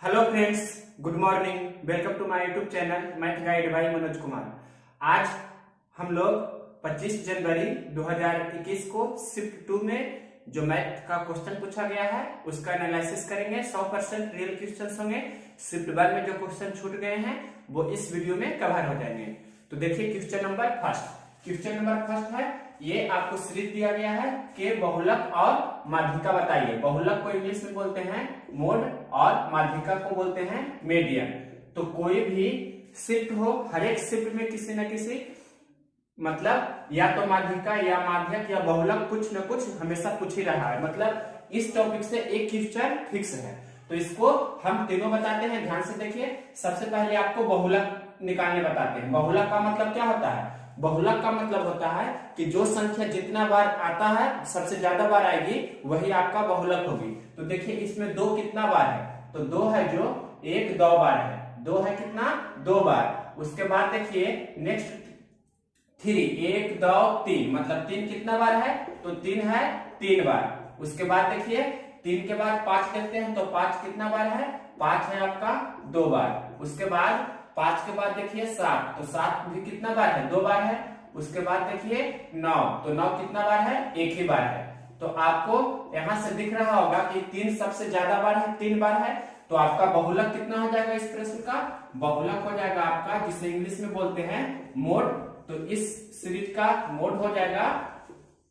Hello friends, good morning. Welcome to my YouTube channel math guide by Manoj Kumar. आज हम लोग 25 जनवरी 2021 को शिफ्ट 2 में जो मैथ का क्वेश्चन पूछा गया है उसका एनालिसिस करेंगे। 100% रियल क्वेश्चन होंगे। शिफ्ट 1 में जो क्वेश्चन छूट गए हैं वो इस वीडियो में कवर हो जाएंगे। तो देखिए क्वेश्चन नंबर फर्स्ट है, ये आपको सीरीज दिया गया है कि बहुलक और माध्यिका बताइए। बहुलक को इंग्लिश में बोलते हैं मोड और माध्यिका को बोलते हैं मीडियन। तो कोई भी शिफ्ट हो, हर एक शिफ्ट में किसी न किसी मतलब या तो माध्यिका या माध्यक या बहुलक कुछ न कुछ हमेशा पूछ ही रहा है। मतलब इस टॉपिक से एक क्वेश्चन फिक्स है, तो इसको हम तीनों बताते हैं। ध्यान से देखिए, सबसे पहले आपको बहुलक निकालने बताते हैं। बहुलक का मतलब क्या होता है? बहुलक का मतलब होता है कि जो संख्या जितना बार आता है, सबसे ज्यादा बार आएगी, वही आपका बहुलक होगी। तो देखिए इसमें दो कितना बार है, तो दो है जो एक दो बार है। दो है कितना? दो बार। उसके बाद देखिए नेक्स्ट 3, एक दो तीन, मतलब तीन कितना बार है? तो तीन है 3 बार। उसके बाद देखिए 3 के बाद 5 लेते हैं, तो 5 कितना बार है? 5 है आपका 2 बार। उसके बाद 5 के बाद देखिए 7, तो 7 भी कितना बार है? 2 बार है। उसके बाद देखिए 9, तो 9 कितना बार है? एक ही बार है। तो आपको यहां से दिख रहा होगा कि 3 सबसे ज्यादा बार है, 3 बार है। तो आपका बहुलक कितना हो जाएगा? इस प्रश्न का बहुलक हो जाएगा आपका, जिसे इंग्लिश में बोलते हैं मोड। तो इस सीरीज का मोड हो जाएगा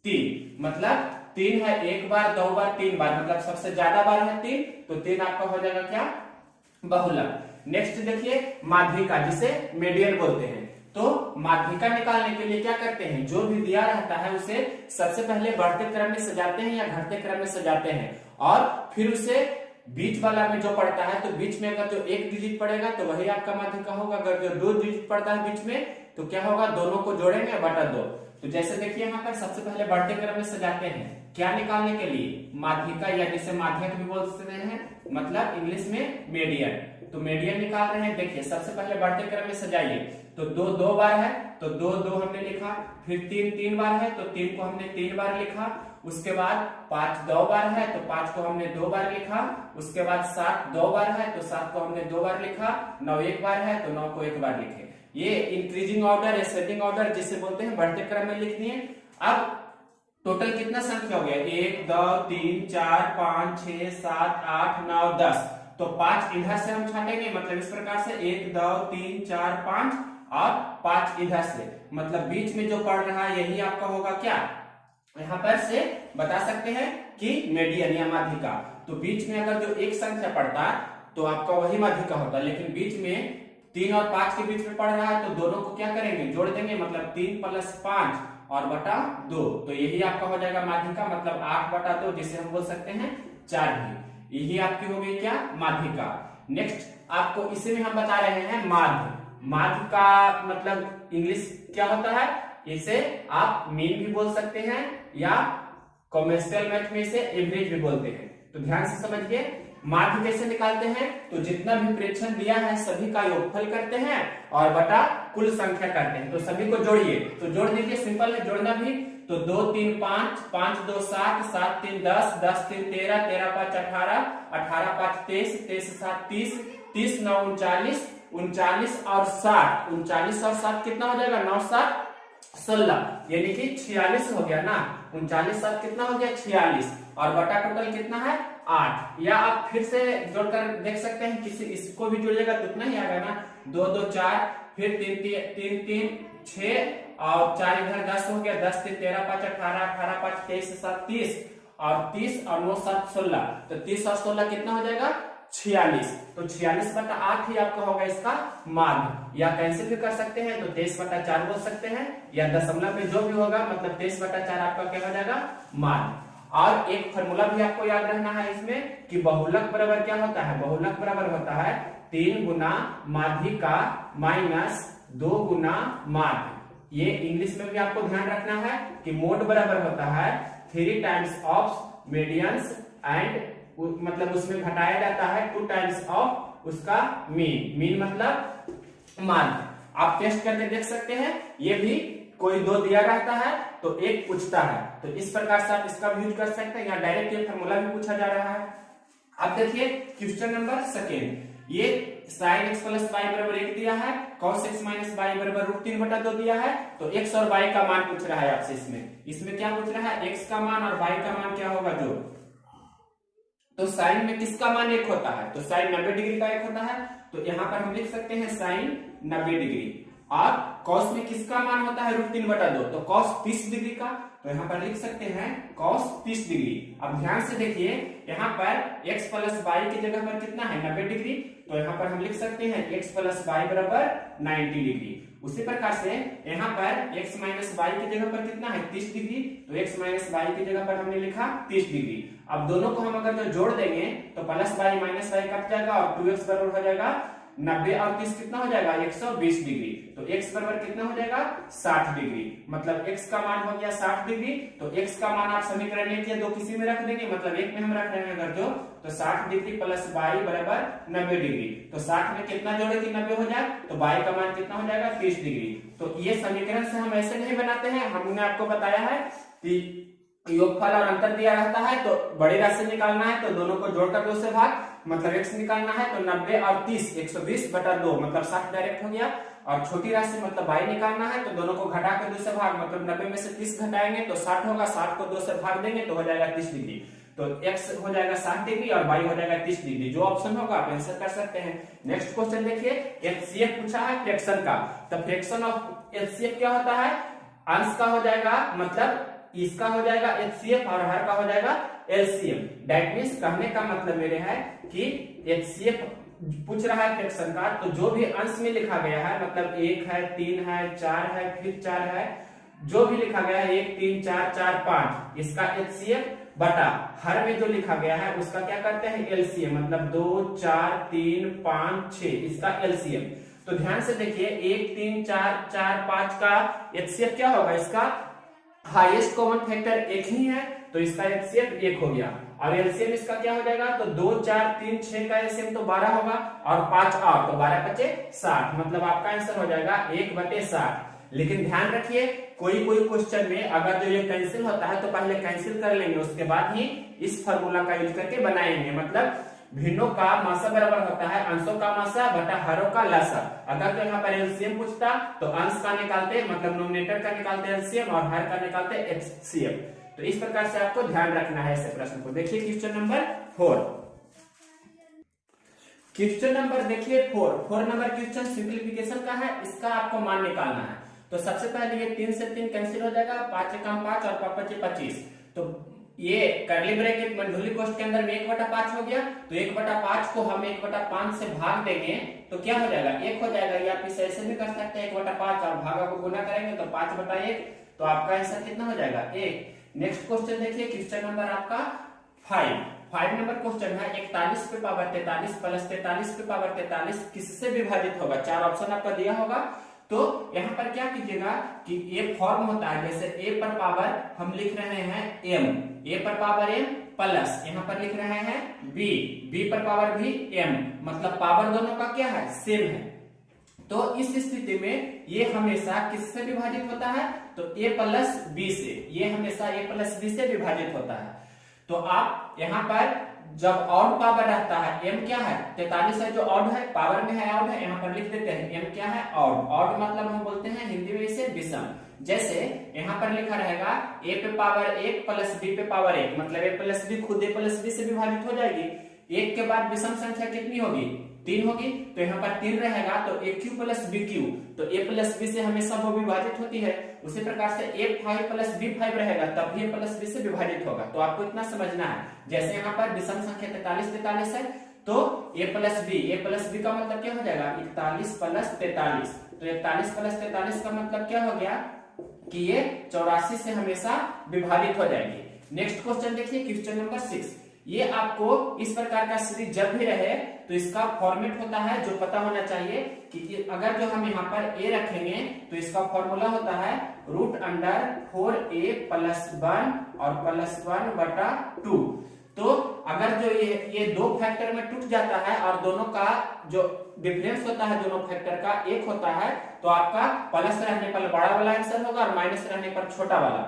3। मतलब 3 है एक बार, 2 बार, 3 बार, मतलब सबसे ज्यादा बार है 3। तो 3 आपका हो जाएगा क्या? बहुलक। नेक्स्ट देखिए माध्यिका, जिसे मीडियन बोलते हैं। तो माध्यिका निकालने के लिए क्या करते हैं? जो भी दिया रहता है उसे सबसे पहले बढ़ते क्रम में सजाते हैं या घटते क्रम में सजाते हैं, और फिर उसे बीच वाला में जो पड़ता है, तो बीच में अगर जो एक डिजिट पड़ेगा तो वही आपका माध्यिका होगा। अगर जो 2 डिजिट पड़ता है बीच में, तो क्या होगा? दोनों को जोड़ेंगे बटा 2। तो जैसे देखिए यहाँ पर सबसे पहले बढ़ते क्रम में सजाते हैं, क्या निकालने के लिए? माध्यिका, या जिसे माध्यक भी बोल सकते हैं, मतलब इंग्लिश में मीडियन। तो मीडियन निकाल रहे हैं। देखिए सबसे पहले बढ़ते क्रम में सजाइए, तो 2 2 बार है, तो 2 2 हमने लिखा। फिर 3 3 बार है, तो 3 को हमने 3 बार लिखा। उसके बाद 5 2 बार है, तो 5 को हमने 2 बार लिखा। उसके बाद 7 2 बार है, तो 7 को हमने 2 बार लिखा। 9 एक बार है, तो 9 को एक बार लिखे। ये इंक्रीजिंग ऑर्डर, एसेंडिंग ऑर्डर जिसे बोलते हैं, बढ़ते क्रम में लिख दिए। अब टोटल कितना संख्या हो गया? 1 2 3 4 5 6 7 8 9 10। तो 5 इधर से हम छाटेंगे, मतलब इस प्रकार से 1 2 3 4 5 और 5 इधर से, मतलब बीच में जो पड़ रहा है यही आपका होगा क्या? यहाँ पर से बता सकते हैं कि मीडियन या माध्यिका। तो बीच में अगर जो एक संख्या पड़ता है तो आपका वही माध्यिका होता है, लेकिन बीच में 3 और 5 के बीच में पड़ रहा है, तो दोनों को क्या करेंगे? जोड़ देंगे, मतलब 3 + 5 और बटा 2। तो यही आपका हो जाएगा माध्यिका, मतलब 8 बटा 2, जिसे हम बोल सकते हैं 4 भी। यही आपकी हो गई क्या? माध्यिका। नेक्स्ट आपको इसी में हम बता रहे हैं माध्य। माध्य का मतलब इंग्लिश क्या होता है? इसे आप मीन भी बोल सकते हैं या कॉमर्शियल मैथ में इसे एवरेज भी बोलते हैं। तो ध्यान से समझिए, माध्य कैसे निकालते हैं? तो जितना भी प्रेक्षण दिया है सभी का योगफल करते हैं और बटा कुल संख्या करते हैं। तो सभी को जोड़िए, तो जोड़ दीजिए, सिंपल है जोड़ना भी। तो 2 3 5, 5 2 7, 7 3 10, 10 3 13, 13 5 18, 18 5 23, 23 7 30, 30 9 39, 39 और 60, 39 और 7 कितना हो जाएगा? 9 7 16, यानी कि 46 हो गया ना। 39 7 कितना हो गया? 46, और बटा टोटल कितना है? 8। या आप फिर से जोड़कर देख सकते हैं, किसी इसको भी जोड़िएगा तो उतना ही आएगा ना। 2 2 4, फिर 3 3 3 6 और 4 इधर 10 हो गया। 10 3 13 5 18, 18 5 23 7 30, और 30 और 9 7 16, तो 30 और 16 कितना हो जाएगा? 46। तो 46 बटा 8 ही आपका होगा इसका माध्य। या कैंसिल भी कर सकते हैं, तो 23 बटा 4 बोल सकते हैं, या दशमलव में जो भी होगा, मतलब 23 बटा 4 आपका क्या हो जाएगा? माध्य। और एक फॉर्मूला भी आपको याद रखना है इसमें कि बहुलक बराबर क्या होता है? बहुलक बराबर होता है 3 गुना माध्यिका माइनस 2 गुना माध्य। ये इंग्लिश में भी आपको ध्यान रखना है कि मोड बराबर होता है 3 टाइम्स ऑफ मीडियंस एंड, मतलब उसमें घटाया जाता है 2 टाइम्स ऑफ उसका मीन। मीन मतलब माध्य। आप टेस्ट करके देख सकते हैं, ये भी कोई 2 दिया रहता है तो एक पूछता है, तो इस प्रकार से आप इसका भी यूज कर सकते हैं, या डायरेक्ट ये फॉर्मूला भी पूछा जा रहा है। अब देखिए क्वेश्चन नंबर सेकेंड, ये sin x प्लस y बराबर 1 दिया है, cos x माइनस y बराबर √3/2 दिया है। तो x और y का मान पूछ रहा है आपसे। इसमें क्या पूछ रहा है, x का मान और y का मान क्या होगा जो। तो साइन में किसका मान 1 होता है, तो साइन 90 डिग्री का 1 होता है। तो यहां पर हम लिख सकते हैं साइन 90 डिग्री। और कॉस में किसका मान होता है √3/2, तो कॉस 30 डिग्री का। तो यहाँ पर लिख सकते हैं कॉस 30 डिग्री। अब ध्यान से देखिए, यहाँ पर x प्लस वाई की जगह पर कितना है 90 डिग्री। तो यहाँ पर हम लिख सकते हैं x प्लस वाई बराबर 90 डिग्री। उसी प्रकार से यहाँ पर x माइनस वाई की जगह पर कितना है 30 डिग्री। तो x माइनस वाई की जगह पर हमने लिखा 30 डिग्री। अब दोनों को हम अगर जो जोड़ देंगे तो plus Y minus Y cut जाएगा और 2x बराबर हो जाएगा 90 और 30 कितना हो जाएगा 120 डिग्री। तो x बराबर कितना हो जाएगा 60 डिग्री। मतलब x का मान हो गया 60 डिग्री। तो x का मान आप समीकरण एक या दो किसी में रख देंगे, मतलब एक में हम रख रहे हैं अगर जो, तो 60 डिग्री प्लस y बराबर 90 डिग्री। तो 60 में कितना जोड़े कि 90 हो जाए, तो y का मान कितना हो जाएगा 30 डिग्री। तो ये समीकरण से हम ऐसे नहीं बनाते हैं, हमने आपको बताया है कि योगफल और अंतर दिया रहता है तो बड़ी राशि निकालना है तो दोनों को जोड़कर 2 से भाग, मतलब x निकालना है तो 90 और 30 120/2 मतलब 60 डायरेक्ट हो गया। और छोटी राशि मतलब y निकालना है तो दोनों को घटा कर 2 से भाग, मतलब 90 में से 30 घटाएंगे तो 60 होगा, 60 को 2 से भाग देंगे तो हो जाएगा 30 डिग्री। तो x हो जाएगा 60 डिग्री और y हो जाएगा 30 डिग्री। जो ऑप्शन होगा आप आंसर कर सकते हैं। नेक्स्ट क्वेश्चन देखिए, HCF पूछा है फ्रैक्शन का। तो फ्रैक्शन ऑफ HCF क्या होता है, अंश का हो जाएगा, मतलब इसका हो जाएगा HCF और हर का हो जाएगा LCM। दैट मींस कहने का मतलब मेरे है कि HCF पूछ रहा है फ्रैक्शन का, तो जो भी अंश में लिखा गया है, मतलब 1 है 3 है 4 है फिर 4 है, जो भी लिखा गया है 1 3 4 4 5, इसका HCF बटा हर में जो लिखा गया है उसका क्या करते हैं LCM, मतलब 2 4 3 5 6 इसका LCM। तो ध्यान से देखिए 1 3 4 4 5 का HCF क्या होगा, इसका हाईएस्ट कॉमन फैक्टर 1 ही है तो इसका HCF 1 हो गया। और LCM इसका क्या हो जाएगा, तो 2 4 3 6 का LCM तो 12 होगा और 5 और तो 12 बचे 60, मतलब आपका आंसर हो जाएगा 1/60। लेकिन ध्यान रखिए कोई क्वेश्चन में अगर जो ये कैंसिल होता है तो पहले कैंसिल कर लेंगे, उसके बाद ही इस फॉर्मूला का यूज करके बनाएंगे। मतलब भिन्नों का मासा बराबर होता है अंशों का मासा बटा हरों का लसा। अगर तो यहाँ पर एलसीएम पूछता तो अंश का निकालते, मतलब नोमिनेटर का निकालते एलसीएम और हर का निकालते एचसीएफ। तो इस प्रकार से आपको ध्यान रखना है ऐसे प्रश्न को। देखिए क्वेश्चन नंबर 4। क्वेश्चन नंबर देखिए 4 नंबर क्वेश्चन सिंप्लीफिकेशन का है, इसका आपको मान निकालना है। तो सबसे पहले ये 3 से 3 कैंसिल हो जाएगा, 5 एकम 5 और 5 पचे 25। तो ये करली ब्रैकेट मंडली कोष्ठ के अंदर में 1/5 हो गया। तो 1/5 को हम 1/5 से भाग देंगे तो क्या हो जाएगा 1 हो जाएगा। ये आप इसे ऐसे भी कर सकते हैं 1/5 और भागा को गुना करेंगे तो 5/1, तो आपका आंसर कितना हो जाएगा 1। नेक्स्ट क्वेश्चन देखिए क्वेश्चन नंबर आपका 5 नंबर क्वेश्चन है 41 पे पावर 43 प्लस 43 पे पावर 43 किससे विभाजित होगा। 4 ऑप्शन आपका दिया होगा। तो यहाँ पर क्या कीजिएगा कि ये फॉर्म होता है, जैसे a पर पावर हम लिख रहे हैं m, a पर पावर m प्लस यहाँ पर लिख रहे हैं b पर पावर भी m, मतलब पावर दोनों का क्या है सेम है। तो इस स्थिति में ये हमेशा किससे विभाजित होता है, तो a प्लस b से, ये हमेशा a प्लस b से विभाजित होता है। तो आप यहाँ पर जब ऑड पावर रहता है m क्या है 43 है, जो ऑड है पावर में है ऑड है, यहाँ पर लिख देते हैं m क्या है ऑड। ऑड मतलब हम बोलते हैं हिंदी में इसे विषम। जैसे यहाँ पर लिखा रहेगा a पे पावर 1 प्लस b पे पावर 1, मतलब a प्लस b खुद a प्लस b से विभाजित हो जाएगी। 1 के बाद विषम संख्या कितनी होगी 3 होगी, तो यहाँ पर 3 रहेगा तो a³ प्लस b³, तो a प्लस b से हमेशा वो विभाजित होती है। उसी प्रकार से a5 प्लस b5 रहेगा तब भी a प्लस b से विभाजित होगा। तो आपको इतना समझना है, जैसे यहाँ पर विषम संख्या 43 है तो a प्लस b का मतलब क्या हो जाएगा 41 प्लस 43। तो 41 प्लस 43 का मतलब क्या हो गया कि ये 84 से हमेशा विभाजित हो जाएगी। नेक्स्ट क्वेश्चन देखिए क्वेश्चन नंबर 6। ये आपको इस प्रकार का सीरीज जब भी रहे तो इसका फॉर्मेट होता है जो पता होना चाहिए कि अगर जो हम यहाँ पर a रखेंगे तो इसका फॉर्मूला होता है √4a प्लस 1 और प्लस 1/2। तो अगर जो ये दो फैक्टर में टूट जाता है और दोनों का जो डिफरेंस होता है दोनों फैक्टर का 1 होता है तो आपका प्लस रहने पर बड़ा वाला आंसर होगा और माइनस रहने पर छोटा वाला।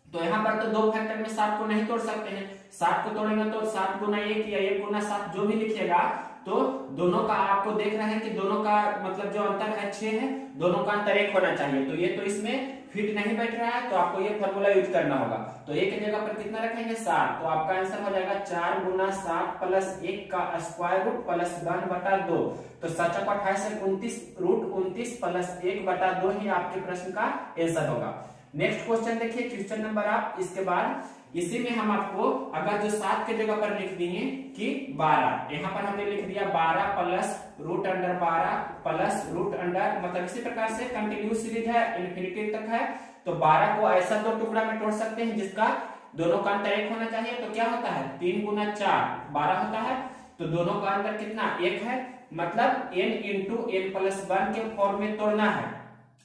तो यहाँ पर तो दो फैक्टर में 7 को नहीं तोड़ सकते हैं, 7 को तोड़ेंगे तो 7 गुना 1 या 1 गुना 7 जो भी लिखिएगा, तो दोनों का आपको देख रहे हैं कि दोनों का मतलब जो अंतर है 6 है, दोनों का अंतर 1 होना चाहिए। तो ये तो इसमें फिट नहीं बैठ रहा है, तो आपको ये फॉर्मूला यूज करना होगा। तो 1 की जगह पर कितना रखेंगे 7, तो आपका आंसर हो जाएगा 4 गुना 7 प्लस 1 का स्क्वायर रूट प्लस 1/2। तो 7 को 28 से 29 रूट 29 प्लस 1/2 ही आपके प्रश्न का आंसर होगा। नेक्स्ट क्वेश्चन देखिए, क्वेश्चन नंबर आप इसके बाद इसी में हम आपको अगर जो 7 के जगह पर लिख दिए कि 12, यहाँ पर हमने लिख दिया 12 plus root under 12 plus root under, मतलब इसी प्रकार से कंटिन्यू सीरीज है, इन्फिनिटी तक है। तो 12 को ऐसा 2 टुकड़ा में तोड़ सकते हैं जिसका दोनों का अंतर 1 होना चाहिए। तो क्या होता है 3 गुना 4 12 होता है, तो दोनों का अंतर कितना 1 है, मतलब n इंटू n प्लस 1 के फॉर्म में तोड़ना है।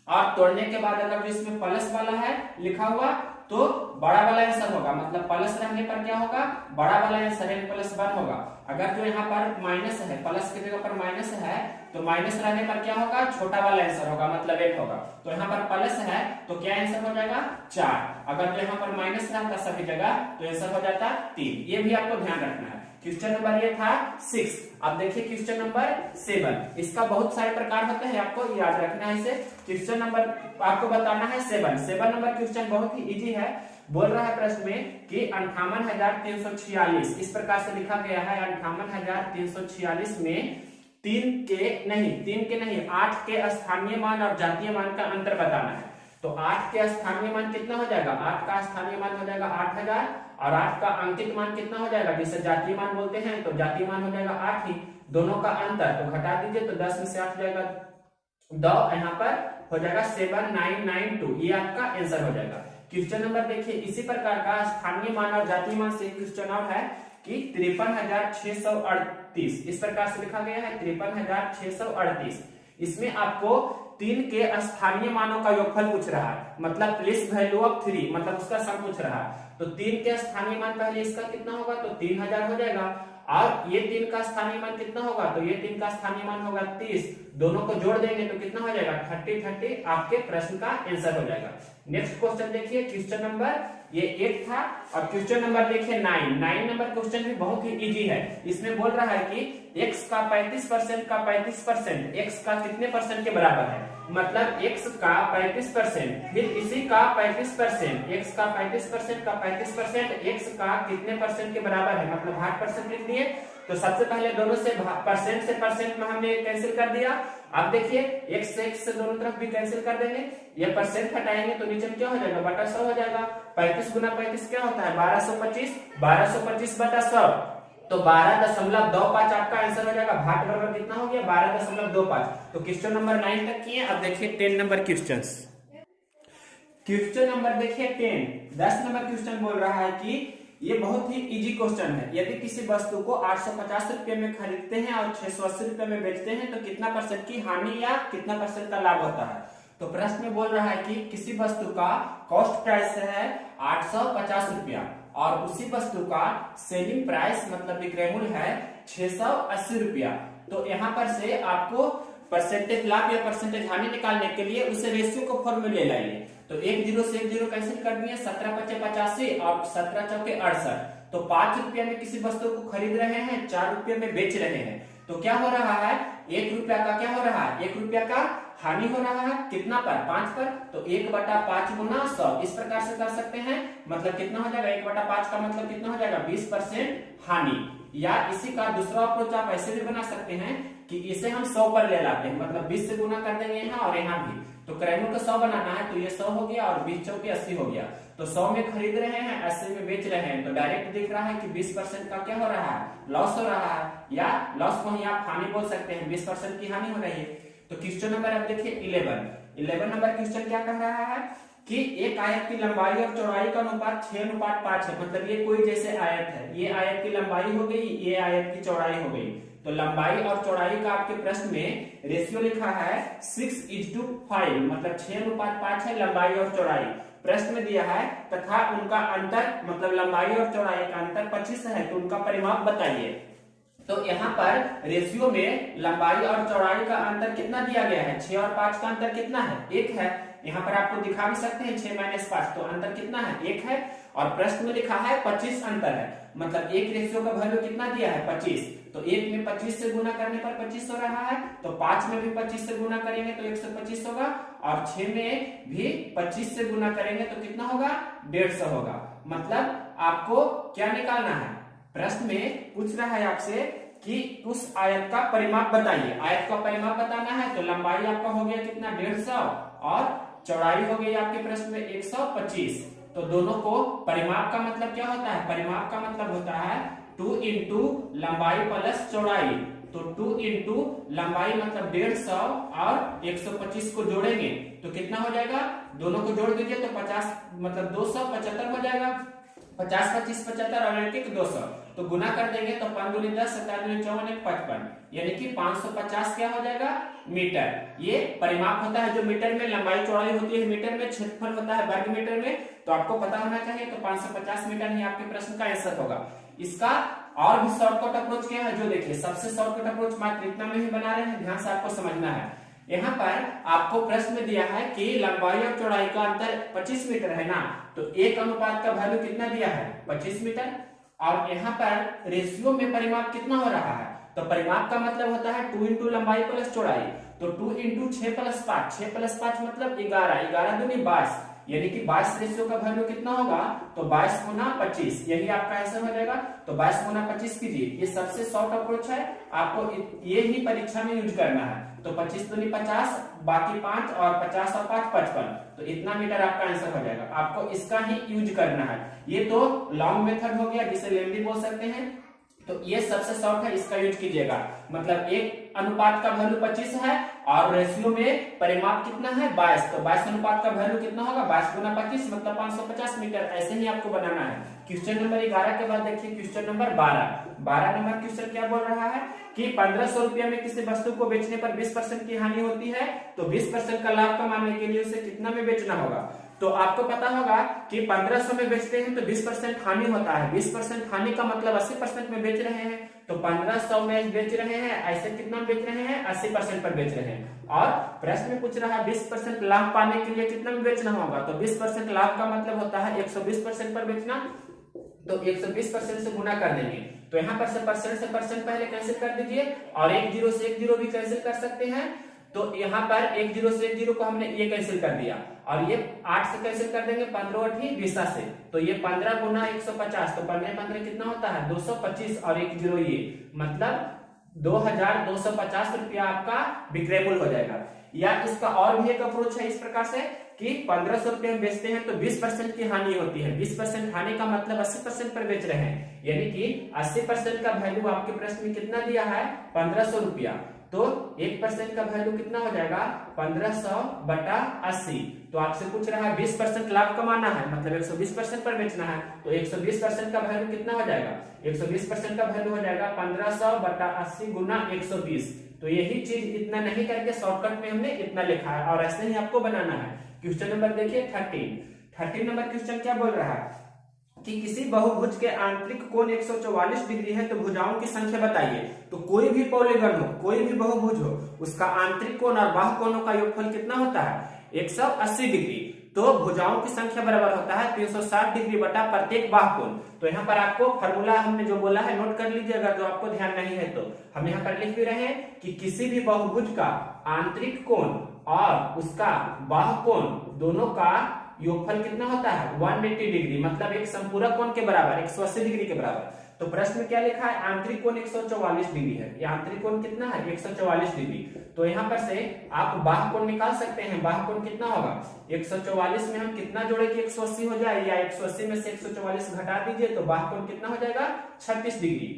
और तोड़ने के बाद अगर जो इसमें प्लस वाला है लिखा हुआ तो बड़ा वाला आंसर होगा, मतलब प्लस रहने पर क्या होगा बड़ा वाला आंसर n प्लस 1 होगा। अगर जो यहाँ पर माइनस है, प्लस की जगह पर माइनस है, तो माइनस रहने पर क्या होगा छोटा वाला आंसर होगा, मतलब 1 होगा। तो यहाँ पर प्लस है तो क्या आंसर हो जाएगा 4। अगर जो यहाँ पर माइनस रहता सभी जगह तो आंसर हो जाता 3। ये भी आपको ध्यान रखना है। क्वेश्चन नंबर ये था 6। अब देखिए क्वेश्चन नंबर 7। इसका बहुत सारे प्रकार होते हैं, आपको याद रखना है इसे। क्वेश्चन नंबर आपको बताना है 7 नंबर क्वेश्चन बहुत ही इजी है। बोल रहा है प्रश्न में कि 58,346 इस प्रकार से लिखा गया है। 58,346 में 3 के नहीं 8 के स्थानीय मान और जातीय मान का अंतर बताना है। तो 8 के स्थानीय मान कितना हो जाएगा, 8 का स्थानीय मान हो जाएगा 8000 और 8 का अंकित मान कितना हो जाएगा, जिसे जातीय मान बोलते हैं, तो जातीय मान हो जाएगा 8 ही। दोनों का अंतर तो घटा दीजिए, तो 10 में से 8 जाएगा 2, यहाँ पर हो जाएगा 7992। ये आपका आंसर हो जाएगा। क्वेश्चन नंबर देखिए इसी प्रकार का स्थानीय मान और जातीय मान से क्वेश्चन और है कि 53,638 इस प्रकार से लिखा गया है 53,638। इसमें आपको 3 के स्थानीय मानों का योगफल पूछ रहा है, मतलब प्लेस वैल्यू ऑफ 3, मतलब उसका सम पूछ रहा है। तो 3 के स्थानीय मान पहले इसका कितना होगा, तो 3000 हो जाएगा। और ये 3 का स्थानीय मान कितना होगा, तो ये 3 का स्थानीय मान होगा 30। दोनों को जोड़ देंगे तो कितना हो जाएगा 30 आपके प्रश्न का आंसर हो जाएगा। नेक्स्ट क्वेश्चन देखिए, क्वेश्चन नंबर ये 8 था। और क्वेश्चन नंबर देखिए 9 नंबर क्वेश्चन भी बहुत ही इजी है। इसमें बोल रहा है कि x का 35% का 35% x का कितने परसेंट के बराबर है, मतलब x का 35% फिर इसी का 35%, x का 35% का 35% x का कितने परसेंट के बराबर है, मतलब 8% लिख दिए। तो सबसे पहले दोनों से परसेंट में हमने कैंसिल कर दिया। अब देखिए x से दोनों तरफ भी कैंसिल कर देंगे, ये परसेंट हटाएंगे तो नीचे क्या हो जाएगा बटा 100 हो जाएगा। 35 गुना 35 क्या होता है 1225 बटा 100, तो 12.25 आपका आंसर हो जाएगा। भाग बराबर कितना हो गया 12.25। तो क्वेश्चन नंबर 9 तक किए। अब देखिए 10 नंबर क्वेश्चन। क्वेश्चन नंबर देखिए 10 नंबर क्वेश्चन बोल रहा है कि ये बहुत ही इजी क्वेश्चन है। यदि किसी वस्तु को 850 रुपए में खरीदते हैं और 680 रुपए में बेचते हैं तो कितना परसेंट की हानि या कितना परसेंट का लाभ होता है। तो प्रश्न में बोल रहा है कि किसी वस्तु का कॉस्ट प्राइस है 850 रुपया और उसी वस्तु का सेलिंग प्राइस मतलब विक्रय मूल्य है 680 रुपया। तो यहाँ पर से आपको परसेंटेज लाभ या परसेंटेज हानि निकालने के लिए उसे रेशियो को फॉर्म में ले लाइए। तो 1 0 से 1 0 कैंसिल कर दिए, 17 × 5 = 85 और 17 × 4 = 68। तो 5 रुपये में किसी वस्तु को खरीद रहे हैं, 4 रुपये में बेच रहे हैं, तो क्या हो रहा है 1 रुपया का क्या हो रहा है 1 रुपया का हानि हो रहा है कितना पर 5 पर। तो 1/5 गुना 100 इस प्रकार से कर सकते हैं, मतलब कितना हो जाएगा 1/5 का मतलब कितना हो जाएगा 20% हानि। या इसी का दूसरा अप्रोच आप ऐसे भी बना सकते हैं कि इसे हम 100 पर ले लाते हैं, मतलब 20 से गुना कर देंगे यहाँ और यहाँ भी। तो क्रैमर को 100 बनाना है तो ये 100 हो गया और 20 चौके 80 हो गया। तो 100 में खरीद रहे हैं 80 में बेच रहे हैं, तो डायरेक्ट दिख रहा है कि 20% का क्या हो रहा है लॉस हो रहा है, या लॉस को ही आप हानि बोल सकते हैं, 20% की हानि हो रही है। तो क्वेश्चन नंबर अब देखिए 11 नंबर क्वेश्चन क्या कह रहा है कि एक आयत की लंबाई और चौड़ाई का अनुपात 6:5 है। मतलब ये कोई जैसे आयत है, ये आयत की लंबाई हो गई, ये आयत की चौड़ाई हो गई। तो लंबाई और चौड़ाई का आपके प्रश्न में रेशियो लिखा है 6:5, मतलब 6:5 है लंबाई और चौड़ाई। प्रश्न में दिया है तथा उनका अंतर मतलब लंबाई और चौड़ाई का अंतर 25 है, तो उनका परिमाप बताइए। तो यहाँ पर रेशियो में लंबाई और चौड़ाई का अंतर कितना दिया गया है? 6 और 5 का अंतर कितना है? 1 है। यहाँ पर आपको दिखा भी सकते हैं 6 - 5, तो अंतर कितना है? 1 है। और प्रश्न में लिखा है 25 अंतर है, मतलब एक रेशियो का वैल्यू कितना दिया है? 25। तो 1 में 25 से गुना करने पर 25 हो रहा है, तो 5 में भी 25 से गुना करेंगे तो 125 होगा, और 6 में भी 25 से गुना करेंगे तो कितना होगा? 150 होगा। मतलब आपको क्या निकालना है? प्रश्न में पूछ रहा है आपसे कि उस आयत का परिमाप बताइए। आयत का परिमाप बताना है तो लंबाई आपका हो गया कितना? 150, और चौड़ाई हो गई आपके प्रश्न में 125। तो दोनों को परिमाप का मतलब क्या होता है? परिमाप का मतलब होता है 2 इंटू लंबाई प्लस चौड़ाई। तो 2 इंटू लंबाई मतलब 150 और 125 को जोड़ेंगे तो कितना हो जाएगा? दोनों को जोड़ दीजिए तो 50 मतलब 275 हो जाएगा। 50 25 75 और 1 200, तो गुना कर देंगे तो 5 दूनी 10, 7 दूनी 54, 55, यानी कि 550 क्या हो जाएगा? मीटर। ये परिमाप होता है जो मीटर में लंबाई चौड़ाई होती है मीटर में, क्षेत्रफल होता है वर्ग मीटर में। तो आपको पता होना चाहिए, तो 550 मीटर ही आपके प्रश्न का आंसर होगा। इसका और भी शॉर्टकट अप्रोच क्या है जो देखिए, सबसे शॉर्टकट अप्रोच मात्र इतना में ही बना रहे हैं, ध्यान से आपको समझना है। यहाँ पर आपको प्रश्न में दिया है कि लंबाई और चौड़ाई का अंतर 25 मीटर है ना, तो एक अनुपात का वैल्यू कितना दिया है? 25 मीटर। और यहाँ पर रेशियो में परिमाप कितना हो रहा है? तो परिमाप का मतलब होता है 2 इंटू लंबाई प्लस चौड़ाई। तो 2 इंटू 6 + 5, 6 + 5 मतलब 11, 11 दूनी 22, यानी कि 22 रेशियो का वैल्यू कितना होगा? तो 22 गुना 25, यही आपका आंसर हो जाएगा। तो 22 गुना 25 कीजिए, ये सबसे शॉर्ट अप्रोच है, आपको ये ही परीक्षा में यूज करना है। तो 25 दूनी 50, बाकी 5 और 50 और 5 55, तो इतना मीटर आपका आंसर हो जाएगा। आपको इसका ही यूज करना है। ये तो लॉन्ग मेथड हो गया, जिसे लेंदी बोल सकते हैं। तो ये सबसे शॉर्ट है, इसका यूज कीजिएगा। मतलब एक अनुपात का वैल्यू 25 है और रेशियो में परिमाप कितना है? 22। तो 22 अनुपात का वैल्यू कितना होगा? 22 गुना 25 मतलब 550 मीटर। ऐसे ही आपको बनाना है। क्वेश्चन नंबर 11 के बाद देखिए क्वेश्चन नंबर 12 नंबर क्वेश्चन क्या बोल रहा है कि 1500 रुपया में किसी वस्तु को बेचने पर 20% की हानि होती है, तो 20% का लाभ कमाने के लिए उसे कितना में बेचना होगा? तो आपको पता होगा कि 1500 में बेचते हैं तो 20% हानि होता है। 20% हानि का मतलब 80% में बेच रहे हैं, तो 1500 में बेच रहे हैं, ऐसे कितना बेच रहे हैं? 80% पर बेच रहे हैं। और प्रश्न में पूछ रहा है 20% लाभ पाने के लिए कितना में बेचना होगा? तो 20% लाभ का मतलब होता है 120% पर बेचना, तो 120% से गुना कर देंगे। तो यहाँ पर से परसेंट पहले कैंसिल कर दीजिए, और 1 0 से 1 0 भी कैंसिल कर सकते हैं। तो यहाँ पर 1 0 से 1 0 को हमने ये कैंसिल कर दिया, और ये 8 से कैंसिल कर देंगे, 15 8 20 से। तो ये 15 गुना 150, तो 15 15 कितना होता है? 225, और 1 0 ये मतलब 2250 रुपया आपका विक्रय मूल्य हो जाएगा। या इसका और भी एक अप्रोच है इस प्रकार से कि 1500 रुपये में बेचते हैं तो 20% की हानि होती है। 20% हानि का मतलब 80% पर बेच रहे हैं, यानी कि 80% का वैल्यू आपके प्रश्न में कितना दिया है? 1500 रुपया। तो 1% का वैल्यू कितना हो जाएगा? 1500 बटा 80। तो आपसे पूछ रहा है 20% लाभ कमाना है, मतलब 120% पर बेचना है, तो 120% का वैल्यू कितना हो जाएगा? 120% का वैल्यू हो जाएगा 1500 बटा 80 गुना 120। तो यही चीज इतना नहीं करके शॉर्टकट में हमने इतना लिखा है, और ऐसे ही आपको बनाना है। क्वेश्चन नंबर देखिए 13 नंबर क्वेश्चन क्या बोल रहा है कि किसी बहुभुज के आंतरिक कोण 144 डिग्री है, तो भुजाओं की संख्या बताइए। तो कोई भी पॉलीगन हो, कोई भी बहुभुज हो, उसका आंतरिक कोण और बाह्य कोणों का योगफल कितना होता है? 180 डिग्री। तो भुजाओं की संख्या बराबर होता है 360 डिग्री बटा प्रत्येक बाह्य कोण। तो यहाँ पर आपको फॉर्मूला हमने जो बोला है नोट कर लीजिएगा, जो आपको ध्यान नहीं है तो हम यहाँ पर लिख भी रहे हैं कि किसी भी बहुभुज का आंतरिक कोण और उसका बाह्य कोण दोनों का योगफल कितना होता है? 180 डिग्री, मतलब एक संपूरक कोण के बराबर, 180 डिग्री के बराबर। तो प्रश्न में क्या लिखा है? आंतरिक कोण 144 डिग्री है। ये आंतरिक कोण कितना है? 144 डिग्री। तो यहाँ पर से आप बाह्य कोण निकाल सकते हैं। बाह्य कोण कितना होगा? 144 में हम कितना जोड़े कि 180 हो जाए, या 180 में से 144 घटा दीजिए, तो बाह्य कोण कितना हो जाएगा? 36 डिग्री।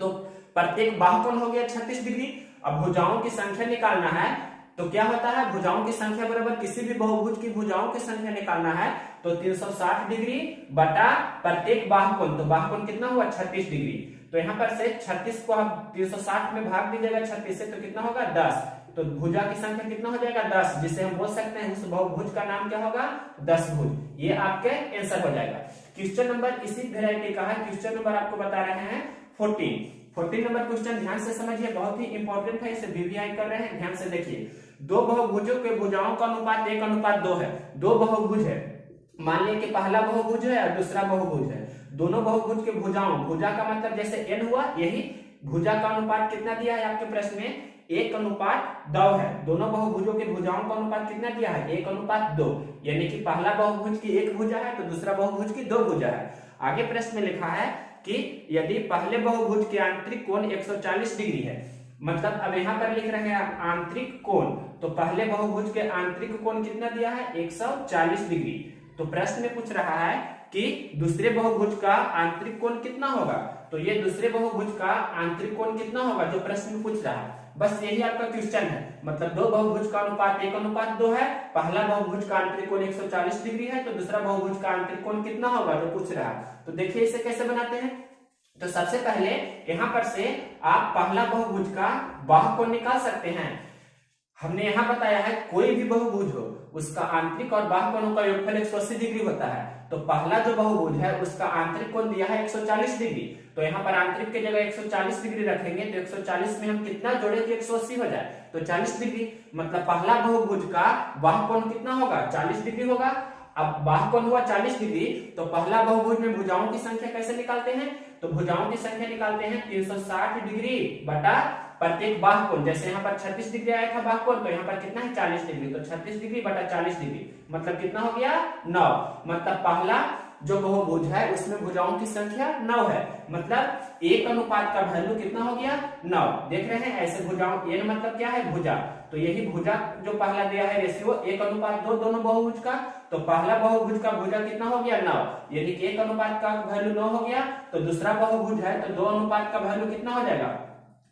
तो प्रत्येक बाह्य कोण हो गया 36 डिग्री। अब भुजाओं की संख्या निकालना है, तो क्या होता है? भुजाओं की संख्या बराबर किसी भी बहुभुज की भुजाओं की संख्या निकालना है, तो 360 डिग्री बटा प्रत्येक बाह्य कोण। तो बाह्य कोण कितना हुआ? 36 डिग्री। तो यहाँ पर से 36 को आप 360 में भाग दीजिएगा 36 से, तो कितना होगा? 10। तो भुजा की संख्या कितना हो जाएगा? 10, जिसे हम बोल सकते हैं उस बहुभुज का नाम क्या होगा? 10 भुज। ये आपके आंसर हो जाएगा। क्वेश्चन नंबर इसी वेराइटी का है। क्वेश्चन नंबर आपको बता रहे हैं 14 14 नंबर क्वेश्चन ध्यान से समझिए, बहुत ही इंपॉर्टेंट है, इसे वीवीआई कर रहे हैं, ध्यान से देखिए। दो बहुभुजों के भुजाओं का अनुपात 1:2 है। दो बहुभुज है, मान लिया कि पहला बहुभुज है और दूसरा बहुभुज है। दोनों बहुभुज के भुजाओं, भुजा का मतलब जैसे n हुआ, यही भुजा का अनुपात कितना दिया है आपके प्रश्न में, 1:2 है। दोनों बहुभुजों के भुजाओं का अनुपात कितना दिया है, 1:2, यानी कि पहला बहुभुज की एक भुजा है तो दूसरा बहुभुज की दो भुजा है। आगे प्रश्न में लिखा है कि यदि पहले बहुभुज के आंतरिक कोण 140 डिग्री है, मतलब अब यहाँ पर लिख रहे हैं आंतरिक कोण, तो पहले बहुभुज के आंतरिक कोण कितना दिया है, 140 डिग्री। तो प्रश्न में पूछ रहा है कि दूसरे बहुभुज का आंतरिक कोण कितना होगा, तो ये दूसरे बहुभुज का आंतरिक कोण कितना होगा जो प्रश्न में पूछ रहा है। बस यही आपका क्वेश्चन है, मतलब दो बहुभुज का अनुपात 1:2 है, पहला बहुभुज का आंतरिक कोण 140 डिग्री है, तो दूसरा बहुभुज का आंतरिक कोण कितना होगा जो पूछ रहा है। तो देखिए इसे कैसे बनाते हैं। तो सबसे पहले यहां पर से आप पहला बहुभुज का बाहु कोण निकाल सकते हैं। हमने यहां बताया है कोई भी बहुभुज हो उसका आंतरिक और बाह्य कोणों का योगफल 180 डिग्री होता है। तो पहला जो बहुभुज है उसका आंतरिक कोण दिया है 140 डिग्री, तो यहाँ पर आंतरिक की जगह 140 डिग्री रखेंगे, तो 140 में हम कितना जोड़े कि 180 हो जाए, तो 40 डिग्री। मतलब पहला बहुभुज का बाह्य कोण कितना होगा, 40 डिग्री होगा। अब बाह्य कोण हुआ 40 डिग्री, तो पहला बहुभुज में भुजाओं की संख्या कैसे निकालते हैं, तो भुजाओं की संख्या निकालते हैं 360 डिग्री बटा प्रत्येक बाह्य कोण। जैसे यहाँ पर 36 डिग्री आया था बाह्य कोण, तो यहाँ पर कितना है 40 डिग्री, तो 36 डिग्री बटा 40 डिग्री मतलब कितना हो गया 9। मतलब पहला जो बहुभुज है उसमें भुजाओं की संख्या 9 है, मतलब एक अनुपात का वैल्यू कितना हो गया 9। देख रहे हैं ऐसे भुजाओं, n मतलब क्या है भुजा, तो यही भुजा जो पहला दिया है रेशियो 1:2 दोनों बहुभुज का, तो पहला बहुभुज का भुजा कितना हो गया 9, यानी कि एक अनुपात का वैल्यू 9 हो गया। तो दूसरा बहुभुज है तो 2 अनुपात का वैल्यू कितना हो जाएगा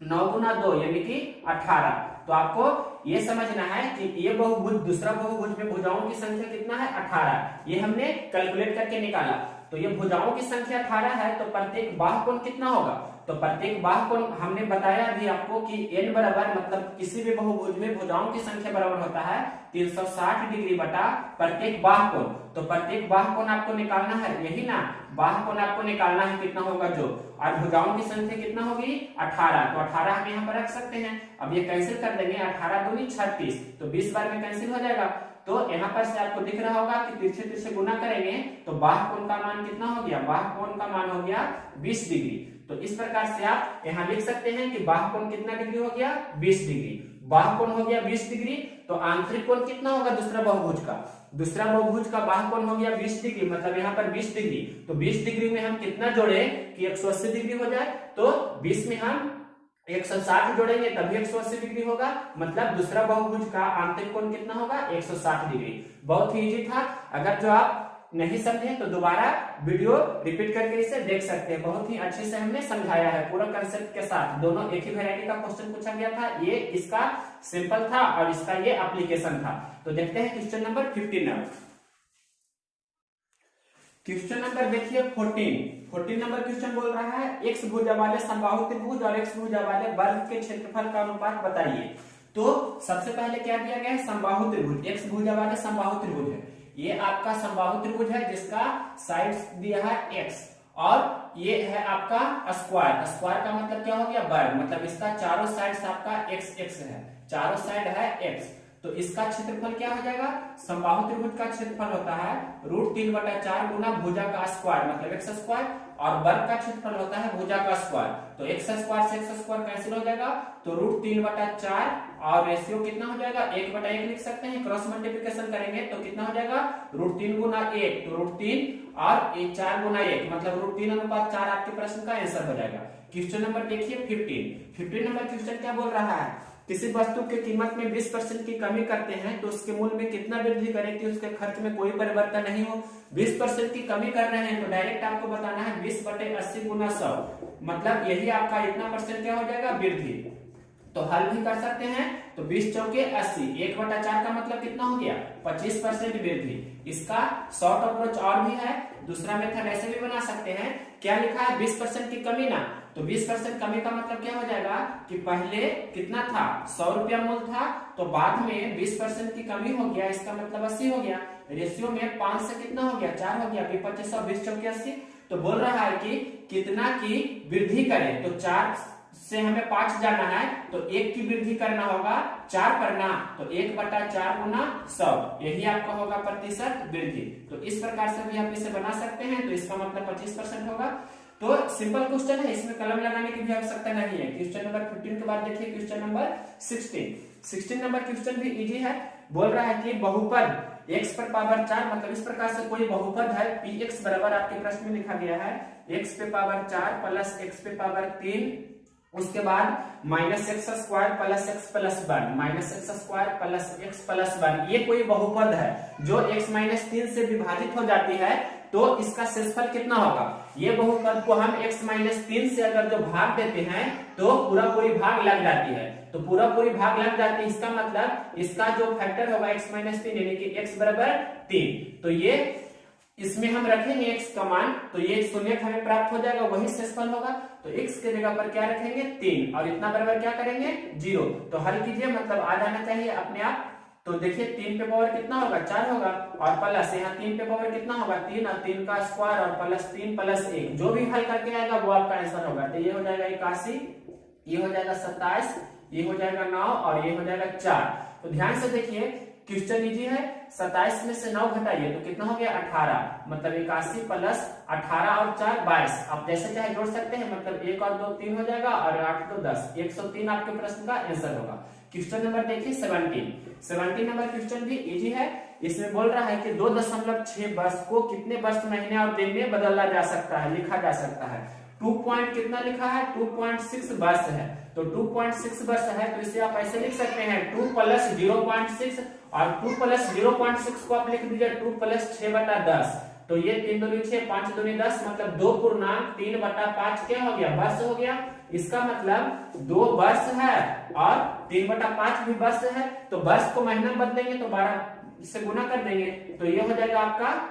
9 गुना 2 यानी कि 18। तो आपको ये समझना है कि ये बहुभुज दूसरा बहुभुज में भुजाओं की संख्या कितना है 18, ये हमने कैलकुलेट करके निकाला। तो ये भुजाओं की संख्या 18 है, तो प्रत्येक बाह्य कोण कितना होगा, तो प्रत्येक बाह्य कोण हमने बताया अभी आपको कि n बराबर मतलब किसी भी बहुभुज में भुजाओं की संख्या बराबर होता है 360 डिग्री बटा प्रत्येक बाह्य कोण। तो प्रत्येक बाह्य कोण आपको निकालना है, यही ना बाह्य कोण आपको निकालना है कितना होगा जो, और भुजाओं की संख्या कितना होगी 18, तो 18 हम यहाँ पर रख सकते हैं। अब ये कैंसिल कर देंगे, 18 दूनी 36, तो 20 बार में कैंसिल हो जाएगा। तो यहाँ पर से आपको दिख रहा होगा कि तिरछे तिरछे गुना करेंगे तो बाह्य कोण का मान कितना हो गया, बाह्य कोण का मान हो गया 20 डिग्री। तो इस प्रकार से आप यहाँ लिख सकते हैं कि बाह्य कोण कितना डिग्री हो गया 20 डिग्री, बाह्य कोण हो गया 20 डिग्री। तो आंतरिक कोण कितना होगा दूसरा बहुभुज का, दूसरा बहुभुज का बाह्य कोण हो गया 20 डिग्री, मतलब यहाँ पर 20 डिग्री, तो 20 डिग्री में हम कितना जोड़े कि 180 डिग्री हो जाए, तो 20 में हम 160 जोड़ेंगे तभी 180 डिग्री होगा, मतलब दूसरा बहुभुज का आंतरिक कोण कितना होगा 160 डिग्री। बहुत ही इजी था, अगर जो आप नहीं समझे तो दोबारा वीडियो रिपीट करके इसे देख सकते हैं। बहुत ही अच्छे से हमने समझाया है पूरा कंसेप्ट के साथ। दोनों एक ही वैरायटी का क्वेश्चन पूछा गया था, ये इसका सिंपल था और इसका ये एप्लीकेशन था। तो देखते हैं क्वेश्चन नंबर 15। क्वेश्चन नंबर देखिए 14 नंबर क्वेश्चन बोल रहा है x भुजा वाले समबाहु त्रिभुज और x भुजा वाले वर्ग के क्षेत्रफल का अनुपात बताइए। तो सबसे पहले क्या दिया गया है, समबाहु त्रिभुज, x भुजा वाले समबाहु त्रिभुज है। ये आपका समबाहु त्रिभुज है जिसका साइड्स दिया है x, और ये है आपका स्क्वायर, स्क्वायर का मतलब क्या हो गया वर्ग, मतलब इसका चारों साइड्स आपका x है, चारों साइड है x। तो इसका क्षेत्रफल क्या हो जाएगा, समबाहु त्रिभुज का क्षेत्रफल होता है √3/4 गुना भुजा का स्क्वायर मतलब x स्क्वायर, और वर्ग का क्षेत्रफल होता है भुजा का स्क्वायर। तो x स्क्वायर से x स्क्वायर कैंसिल हो जाएगा, तो √3/4 और रेशियो कितना हो जाएगा 1/1 लिख सकते हैं। क्रॉस मल्टीप्लिकेशन करेंगे तो कितना हो जाएगा √3 गुना 1, तो √3 और 4 गुना 1 मतलब √3/4 आपके प्रश्न का आंसर हो जाएगा। क्वेश्चन नंबर देखिए 15 नंबर क्वेश्चन क्या बोल रहा है, किसी वस्तु की कीमत में 20% की कमी करते हैं तो उसके मूल्य में कितना वृद्धि करें कि उसके खर्च में कोई परिवर्तन नहीं हो। 20% की कमी कर रहे हैं तो डायरेक्ट आपको बताना है 20/80 गुना 100, मतलब यही आपका इतना परसेंट क्या हो जाएगा वृद्धि। तो हल भी कर सकते हैं, तो 20 चौके 80, 1/4 का मतलब कितना हो गया 25% वृद्धि। इसका शॉर्ट अप्रोच और भी है, दूसरा मेथड ऐसे भी बना सकते हैं। क्या लिखा है 20% की कमी ना, तो 20% कमी का मतलब क्या हो जाएगा कि पहले कितना था 100 रुपया मूल था, तो बाद में 20% की कमी हो गया, इसका मतलब 80 हो गया। रेशियो में 5 से कितना हो गया 4 हो गया, 25 20 चौके 80। तो बोल रहा है कि कितना की वृद्धि करें, तो 4 से हमें 5 जाना है तो 1 की वृद्धि करना होगा 4 पर ना, तो 1/4 गुना 100, यही आपका होगा प्रतिशत वृद्धि। तो इस प्रकार से भी आप इसे बना सकते हैं, तो इसका मतलब 25% होगा। तो सिंपल क्वेश्चन है, इसमें कलम लगाने की भी आवश्यकता नहीं है। क्वेश्चन नंबर 15 के बाद देखिए क्वेश्चन नंबर 16 नंबर क्वेश्चन भी इजी है। बोल रहा है कि बहुपद x पर पावर 4, मतलब इस प्रकार से कोई बहुपद है px बराबर, आपके प्रश्न में लिखा गया है x पे पावर 4 प्लस x पे पावर 3, उसके बाद minus x square plus x plus 1, minus x square plus x plus 1, ये कोई बहुपद है जो x माइनस 3 से विभाजित हो जाती है, तो इसका शेषफल कितना होगा। ये बहुपद को हम x माइनस 3 से अगर जो भाग देते हैं तो पूरा पूरी भाग लग जाती है, तो पूरा पूरी भाग लग जाती है, इसका मतलब इसका जो फैक्टर होगा x माइनस 3 यानी कि x बराबर 3, तो ये इसमें हम रखेंगे x का मान, तो ये शून्य हमें प्राप्त हो जाएगा, वही शेषफल होगा। तो x के जगह पर क्या रखेंगे 3 और इतना बराबर क्या करेंगे 0, तो हल कीजिए, मतलब आ जाना चाहिए अपने आप। तो देखिए 3 पे पावर कितना होगा 4 होगा, और प्लस यहाँ 3 पे पावर कितना होगा 3, और 3 का स्क्वायर और प्लस 3 प्लस 1, जो भी हल करके आएगा वो आपका आंसर होगा। तो ये हो जाएगा 81, ये हो जाएगा 27, ये हो जाएगा 9 और ये हो जाएगा 4। तो ध्यान से देखिए क्वेश्चन इजी है, 27 में से 9 घटाइए तो कितना हो गया 18, मतलब 81 प्लस 18 और 4 22, आप जैसे चाहे जोड़ सकते हैं, मतलब 1 और 2 3 हो जाएगा और 8 तो 10, 103 आपके प्रश्न का आंसर होगा। क्वेश्चन नंबर देखिए 17 नंबर क्वेश्चन भी इजी है। इसमें बोल रहा है कि 2.6 वर्ष को कितने वर्ष महीने और दिन में बदला जा सकता है, लिखा जा सकता है। 2 पॉइंट कितना लिखा है 2.6 वर्ष है, तो 2.6 वर्ष है, तो इसे आप ऐसे लिख सकते हैं 2 प्लस 0.6, और 2 प्लस 0.6 को आप लिख दीजिए 2 प्लस 6/10, तो ये 3 दूनी 6 5 दूनी 10, मतलब 2 पूर्णांक 3/5 क्या हो गया वर्ष हो गया। इसका मतलब 2 वर्ष है और 3/5 भी वर्ष है, तो वर्ष को महीना बदलेंगे तो 12 से गुना कर देंगे, तो ये हो जाएगा आपका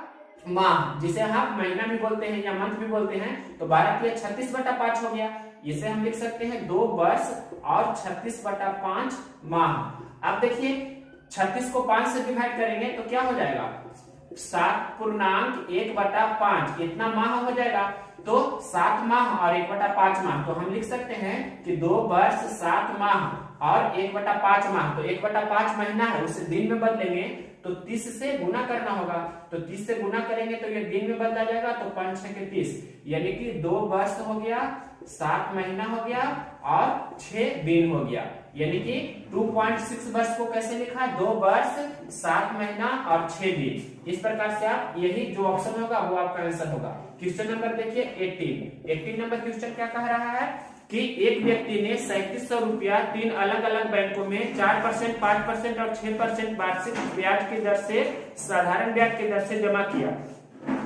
माह, जिसे आप महीना भी बोलते हैं या मंथ भी बोलते हैं। तो 12 के 36/5 हो गया, इसे हम लिख सकते हैं 2 वर्ष और 36/5 माह। अब देखिए 36 को 5 से डिवाइड करेंगे तो क्या हो जाएगा 7.1/5, इतना माह हो जाएगा, तो 7 माह और 1/5 माह, तो हम लिख सकते हैं कि 2 वर्ष 7 माह और 1/5 माह, तो 1/5 महीना है उसे दिन में बदलेंगे तो 30 से गुना करना होगा, तो 30 से गुना करेंगे तो ये दिन में बदला जाएगा, तो 5 6 के 30, यानी कि 2 वर्ष हो गया 7 महीना हो गया और 6 दिन हो गया, यानी कि 2.6 वर्ष को कैसे लिखा 2 वर्ष 7 महीना और 6 दिन। इस प्रकार से आप यही जो ऑप्शन होगा वो आपका आंसर होगा। क्वेश्चन नंबर देखिए 18 नंबर क्वेश्चन क्या कह रहा है कि एक व्यक्ति ने 3700 रुपया 3 अलग अलग बैंकों में 4%, 5% और 6% वार्षिक ब्याज की दर से साधारण ब्याज की दर से जमा किया।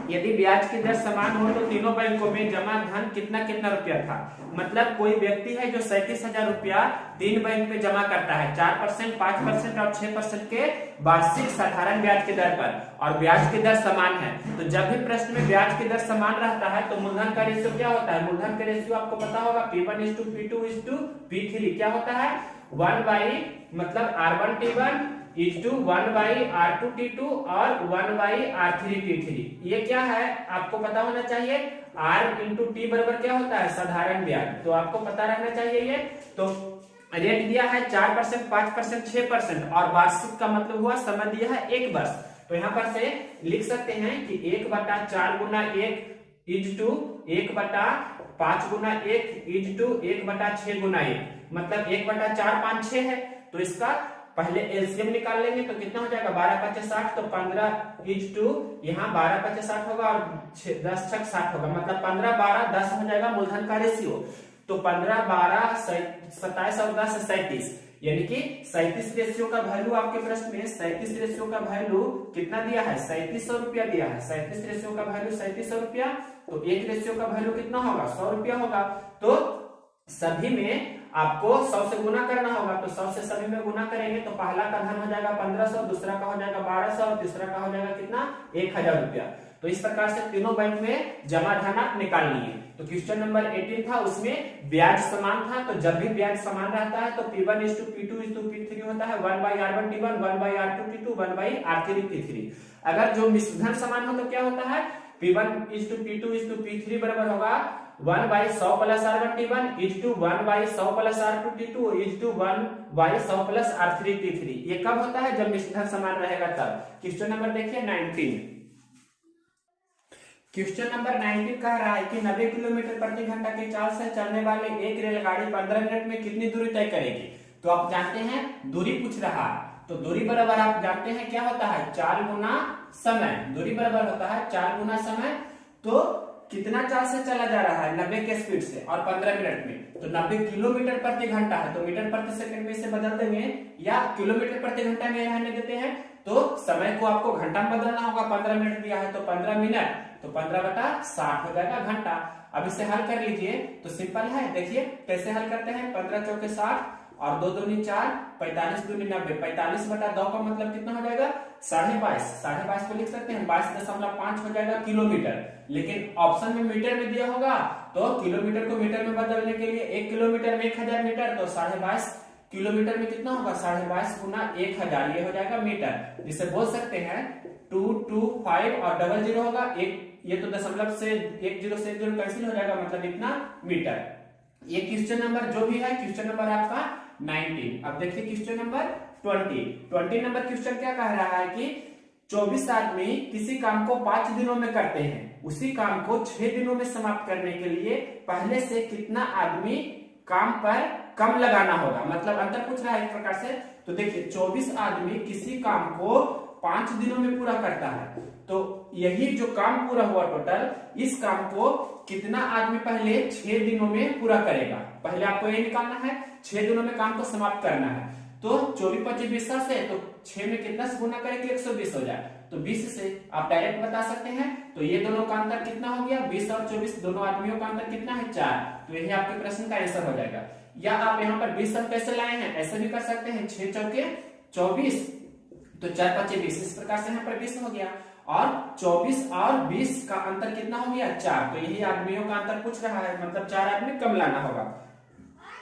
यदि ब्याज की दर समान हो तो तीनों बैंकों में जमा धन कितना कितना रुपया था। मतलब कोई व्यक्ति है जो 37,000 रुपया 3 बैंक में जमा करता है 4%, 5% और 6% के वार्षिक साधारण ब्याज की दर पर, और ब्याज की दर समान है। तो जब भी प्रश्न में ब्याज की दर समान रहता है तो मूलधन का रेशियो क्या होता है, मूलधन का रेशियो आपको पता होगा P1:P2:P3 क्या होता है 1 मतलब R1T1 1 R2T2 और 1 R3T3। ये क्या है आपको पता होना चाहिए, R इंटू T बराबर क्या होता है साधारण ब्याज, तो आपको पता रहना चाहिए ये। तो रेट दिया है 4%, 5%, 6% और वार्षिक का मतलब हुआ समय दिया है 1 वर्ष। तो यहाँ पर से लिख सकते हैं कि 1/4 गुना 1 इज टू 1/5 गुना 1 इज टू 1/6 गुना 1, मतलब 1/4 5 6 है। तो इसका पहले एलसीएम निकाल लेंगे तो कितना हो जाएगा 12×5 = 60, तो 15 इज टू यहाँ 12×5 = 60 होगा और 10×6 = 60 होगा, मतलब 15 12 10 हो जाएगा मूलधन का रेशियो। तो 15 12 27 और 10 37, यानी कि 37 रेशियो का वैल्यू आपके प्रश्न में 37 रेशियो का वैल्यू कितना दिया है 3700 रुपया दिया है। 37 रेशियो का वैल्यू 3700 रुपया, तो एक रेशियो का वैल्यू कितना होगा 100 रुपया होगा। तो सभी में आपको 100 से गुना करना होगा, तो 100 से सभी में गुना करेंगे तो पहला का धन हो जाएगा 1500, दूसरा का हो जाएगा 1200 और तीसरा का हो जाएगा कितना 1000 रुपया। तो इस प्रकार से तीनों बैंक में जमा धन आप निकाल लिए। तो क्वेश्चन नंबर 18 था, उसमें ब्याज समान था, तो जब भी ब्याज समान रहता है तो P1:P2:P3 होता है 1/R1T1 1/R2T2 1/R3T3। अगर जो मिश्रधन समान हो तो क्या होता है P1:P2:P3 बराबर होगा 1/100 plus R1T1 इजटू 1/100 plus R2T2 इजटू 1/100 plus R3T3। ये कब होता है? जब मिश्रण समान रहेगा तब। क्वेश्चन नंबर देखिए 19। क्वेश्चन नंबर 19 कह रहा है कि 90 किलोमीटर प्रति घंटा की चाल से चलने वाले एक रेलगाड़ी 15 मिनट में कितनी दूरी तय करेगी? तो आप जानते हैं दूरी पूछ रहा है, तो दूरी बराबर आप जानते हैं क्या होता है? चाल गुना समय। दूरी बराबर होता है चाल गुना समय। तो कितना चाल से चला जा रहा है? 90 के स्पीड से और 15 मिनट में। तो 90 किलोमीटर प्रति घंटा है, तो मीटर प्रति सेकंड में इसे बदल देंगे, या किलोमीटर प्रति घंटा में रहने देते हैं, तो समय को आपको घंटा में बदलना होगा। 15 मिनट दिया है तो 15 मिनट, तो 15/60 हो जाएगा घंटा। अब इसे हल कर लीजिए, तो सिंपल है। देखिए कैसे हल करते हैं। 15 चौके 60 और 2 दूनी 4, 45 दूनी 90, 45/2 का मतलब कितना हो जाएगा? 22.5। 22.5 को लिख सकते हैं 22.5 हो जाएगा किलोमीटर। लेकिन ऑप्शन में मीटर में दिया होगा, तो किलोमीटर को मीटर में बदलने के लिए 1 किलोमीटर में 1000 मीटर, तो 22.5 किलोमीटर में कितना होगा? 22.5 गुना 1000, ये हो जाएगा मीटर। जिसे बोल सकते हैं 225 और 00 होगा एक, ये तो दशमलव से 10 से 10 कैंसिल हो जाएगा, मतलब इतना मीटर। ये क्वेश्चन नंबर जो भी है, क्वेश्चन नंबर आपका 19। अब देखिए क्वेश्चन नंबर 20 नंबर क्वेश्चन क्या कह रहा है कि 24 आदमी किसी काम को 5 दिनों में करते हैं, उसी काम को 6 दिनों में समाप्त करने के लिए पहले से कितना आदमी काम पर कम लगाना होगा? मतलब अंतर पूछ रहा है एक प्रकार से। तो देखिए 24 आदमी किसी काम को 5 दिनों में पूरा करता है, तो यही जो काम पूरा हुआ टोटल, इस काम को कितना आदमी पहले 6 दिनों में पूरा करेगा? पहले आपको ये निकालना है, 6 दिनों में काम को समाप्त करना है। तो 24 25 20 से, तो 6 में कितना से गुना करें कि 120 हो जाए? तो 20 से आप डायरेक्ट बता सकते हैं। तो ये दोनों का अंतर कितना हो गया? 20 और 24, दोनों आदमियों का अंतर कितना है? 4। तो यही आपके प्रश्न का आंसर हो जाएगा। या आप यहाँ पर 20 हम कैसे लाए हैं, ऐसे भी कर सकते हैं। 6 चौके 24, तो 4 5 20, इस प्रकार से यहाँ पर 20 हो गया। और 24 और 20 का अंतर कितना हो गया? 4। तो यही आदमियों का अंतर पूछ रहा है, मतलब 4 आदमी कम लाना होगा।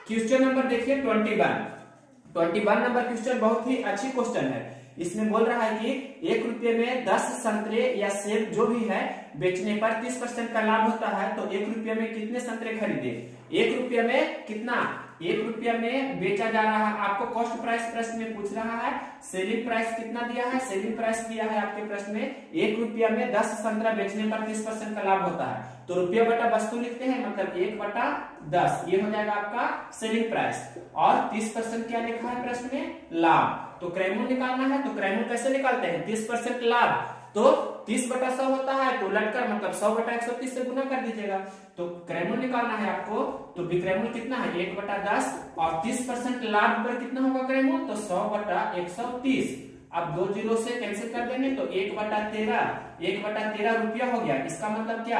क्वेश्चन नंबर देखिए 21 नंबर क्वेश्चन बहुत ही अच्छी क्वेश्चन है। इसमें बोल रहा है कि 1 रुपये में 10 संतरे या सेब जो भी है बेचने पर 30% का लाभ होता है, तो 1 रुपये में कितने संतरे खरीदे? 1 रुपये में कितना? 1 रुपया में बेचा जा रहा है। आपको कॉस्ट प्राइस प्रश्न में पूछ रहा है, सेलिंग प्राइस कितना दिया है? सेलिंग प्राइस दिया है आपके प्रश्न में 1 रुपया में 10 संतरा बेचने पर 30% का लाभ होता है। तो रुपया बटा वस्तु लिखते हैं, मतलब 1/10, ये हो जाएगा आपका सेलिंग प्राइस। और 30% क्या लिखा है प्रश्न में? लाभ। तो क्रयमूल्य निकालना है, तो क्रयमूल्य कैसे निकालते हैं? 30% लाभ, तो 30/100 होता है, तो लटकर मतलब 100/130 से गुना कर दीजिएगा। तो क्रयमूल्य निकालना है आपको, तो विक्रयमूल्य कितना है? 1/10, और 30% लाभ पर कितना होगा क्रयमूल्य? तो 100/130। अब 2 जीरो से कैंसिल कर देंगे, तो 1/13 रुपया हो गया। इसका मतलब क्या?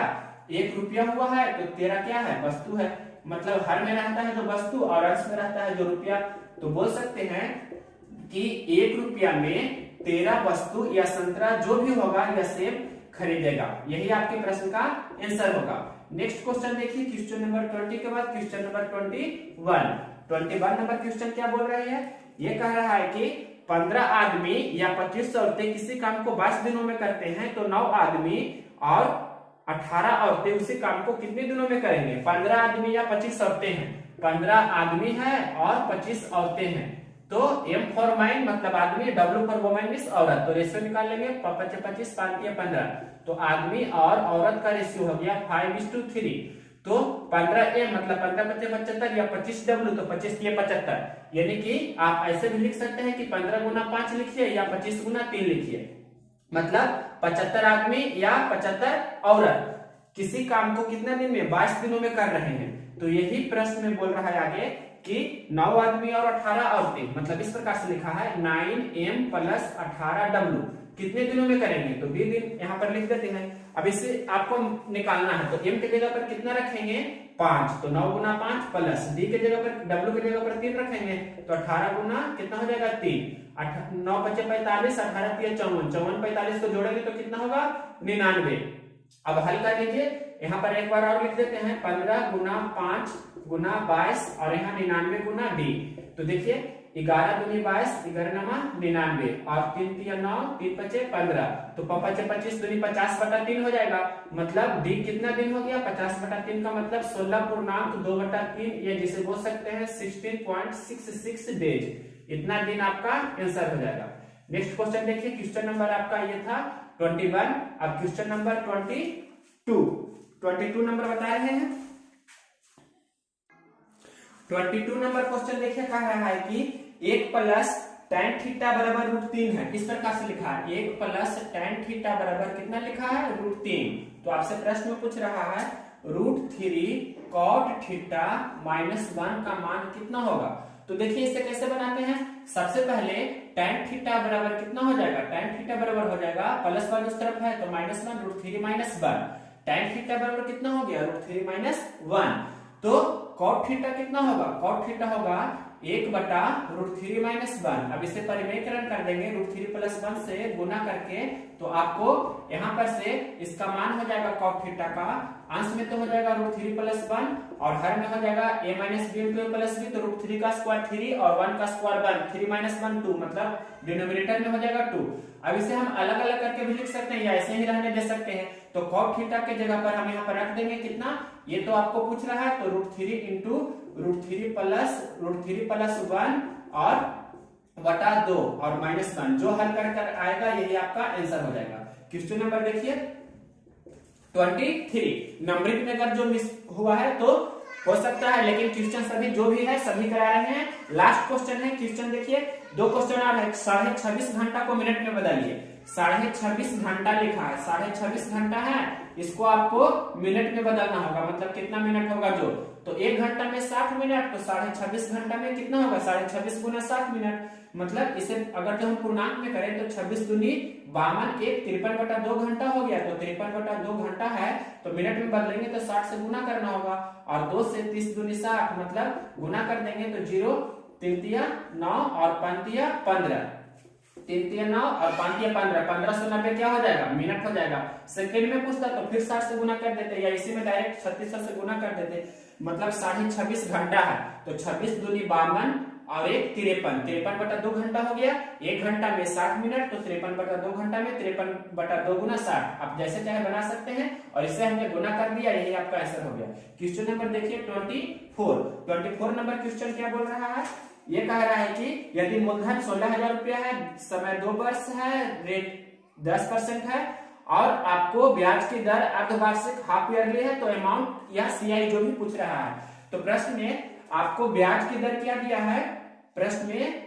1 रुपया हुआ है, तो 13 क्या है? वस्तु है। मतलब हर में रहता है जो वस्तु और अंश में रहता है जो रुपया। तो बोल सकते हैं कि 1 रुपया में 13 वस्तु या संतरा जो भी होगा या सेब खरीदेगा। यही आपके प्रश्न का आंसर होगा। नेक्स्ट क्वेश्चन देखिए, क्वेश्चन नंबर 20 के बाद क्वेश्चन नंबर 21 नंबर क्वेश्चन क्या बोल रही है? ये कह रहा है कि 15 आदमी या 25 औरतें किसी काम को 22 दिनों में करते हैं, तो 9 आदमी और 18 औरतें उसी काम को कितने दिनों में करेंगे? 15 आदमी या 25 औरतें हैं, 15 आदमी है और 25 औरतें हैं। तो M फॉर मैन मतलब आदमी, W फॉर वुमन मींस औरत। तो रेशियो निकाल लेंगे, 25 25 5 15, तो आदमी और औरत का रेशियो हो गया 5:3। तो 15 मतलब 15 25 75 या 25W, तो 25 75। यानी कि आप ऐसे भी लिख सकते हैं कि 15 गुना 5 लिखिए या 25 गुना 3 लिखिए, मतलब 75 आदमी या 75 औरत किसी काम को कितने दिन में? 22 दिनों में कर रहे हैं। तो यही प्रश्न में बोल रहा है आगे कि 9 आदमी और 18 औरतें, मतलब इस प्रकार से लिखा है 9M + 18W कितने दिनों में करेंगे? तो 20 दिन यहाँ पर लिख देते हैं। अब इसे आपको निकालना है, तो M के जगह पर कितना रखेंगे? 5, तो 9 गुना 5 प्लस D के जगह पर, W के जगह पर 3 रखेंगे, तो 18 गुना कितना हो जाएगा? 3। 9 × 5 = 45, 18 × 3 = 54, 54 45 को जोड़ेंगे तो कितना होगा? 99। अब हल कर लीजिए, यहाँ पर एक बार और लिख देते हैं, 15 गुना 5 गुना 22 और यहाँ 99 गुना D। तो देखिए 11 दूनी 22, 11 नमा 99 और 3 3 9, 3 5 15, तो 5 25 दूनी 50/3 हो जाएगा। मतलब डी कितना दिन हो गया 50/3 का मतलब 16.2/3, ये जिसे बोल सकते हैं 16.66 डेज। इतना दिन आपका आंसर हो जाएगा। नेक्स्ट क्वेश्चन देखिए, क्वेश्चन नंबर आपका ये था 21, अब क्वेश्चन नंबर 22 नंबर बता रहे हैं। 22 नंबर क्वेश्चन देखिए कह रहा है कि 1 प्लस tan थीटा बराबर √3 है। किस प्रकार से लिखा है? 1 प्लस tan थीटा बराबर कितना लिखा है? √3। तो आपसे प्रश्न में पूछ रहा है √3 cot थीटा -1 का मान कितना होगा। तो देखिए इसे कैसे बनाते हैं। सबसे पहले tan थीटा बराबर कितना हो जाएगा? tan थीटा बराबर हो जाएगा +1 उस तरफ है तो -1 √3 -1। tan थीटा बराबर कितना हो गया? √3 -1। तो cot थीटा कितना होगा? cot थीटा होगा 1/√3 -1। अब इसे परिमेयकरण कर देंगे, √3 + 1 से गुना करके, तो आपको यहाँ पर से इसका मान हो जाएगा cot थीटा का, अंश में तो हो जाएगा √3 + 1 और हर में हो जाएगा a - b * a + b, तो √3 का स्क्वायर 3 और 1 का स्क्वायर 1, 3 - 1 2, मतलब डिनोमिनेटर में हो जाएगा 2। अब इसे हम अलग अलग करके भी लिख सकते हैं या ऐसे ही रहने दे सकते हैं। तो cot थीटा के जगह पर हम यहाँ पर रख देंगे कितना, ये तो आपको पूछ रहा है, तो √3 × √3 + 1 और बटा 2 और -1, जो हल कर आएगा यही आपका आंसर हो जाएगा। क्वेश्चन नंबर देखिए 23। नंबरिंग में अगर जो मिस हुआ है तो हो सकता है, लेकिन क्वेश्चन सभी जो भी है सभी करा रहे हैं। लास्ट क्वेश्चन है, क्वेश्चन देखिए 2 क्वेश्चन और है। 26.5 घंटा को मिनट में बदलिए। 26.5 घंटा लिखा है, 26.5 घंटा है, इसको आपको मिनट में बदलना होगा। मतलब कितना मिनट होगा जो, तो 1 घंटा में 60 मिनट, तो 26.5 घंटा में कितना होगा? 26.5 गुना 60 मिनट। मतलब इसे अगर जो हम पूर्णांक में करें तो 26 दूनी 52, 53/2 घंटा हो गया। तो 53/2 घंटा है तो मिनट में बदलेंगे तो 60 से गुना करना होगा, और 2 से 30 दूनी 60, मतलब गुना कर देंगे तो 0 3 तिया 9 और 5 तिया 15, 3 तिया 9 और 5 तिया 15, 1590 क्या हो जाएगा? मिनट हो जाएगा। सेकंड में पूछता तो फिर 60 से गुना कर देते, या इसी में डायरेक्ट 3600 से गुना कर देते, मतलब 26.5 घंटा है। तो 26 दूनी 52 और 1 53, 53/2 घंटा हो गया। 1 घंटा में 60 मिनट, तो 53/2 घंटा में 53/2 गुना 60, आप जैसे चाहे बना सकते हैं, और इससे हमने गुना कर दिया, यही आपका आंसर हो गया। क्वेश्चन नंबर देखिए 24 नंबर क्वेश्चन क्या बोल रहा है? ये कह रहा है कि यदि मूलधन 16,000 रुपया है, समय 2 वर्ष है, रेट 10% है, और आपको ब्याज की दर अर्धवार्षिक हाफ ईयरली है, तो अमाउंट या सीआई जो भी पूछ रहा है। तो प्रश्न में आपको ब्याज की दर क्या दिया है? प्रश्न में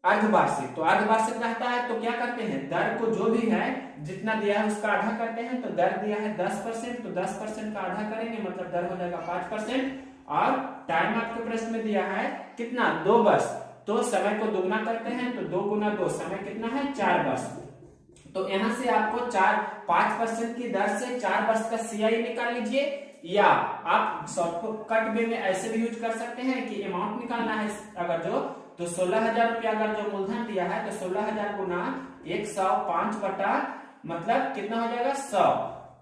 अर्धवार्षिक, तो अर्धवार्षिक रहता है तो क्या करते हैं, दर को जो भी है जितना दिया है उसका आधा करते हैं। तो दर दिया है 10%, तो 10% का आधा करेंगे, मतलब दर हो जाएगा 5%। और टाइम आपके प्रश्न में दिया है कितना? 2 वर्ष, तो समय को दुगना करते हैं, तो 2 गुना 2, समय कितना है? 4 वर्ष। तो यहां से आपको 5% की दर से 4 वर्ष का सीआई निकाल लीजिए, या आप शॉर्टकट वे में ऐसे भी यूज कर सकते हैं कि अमाउंट निकालना है अगर जो, तो 16,000 रुपया अगर जो मूलधन दिया है तो 16,000 गुना 105 बटा, मतलब कितना हो जाएगा? 100,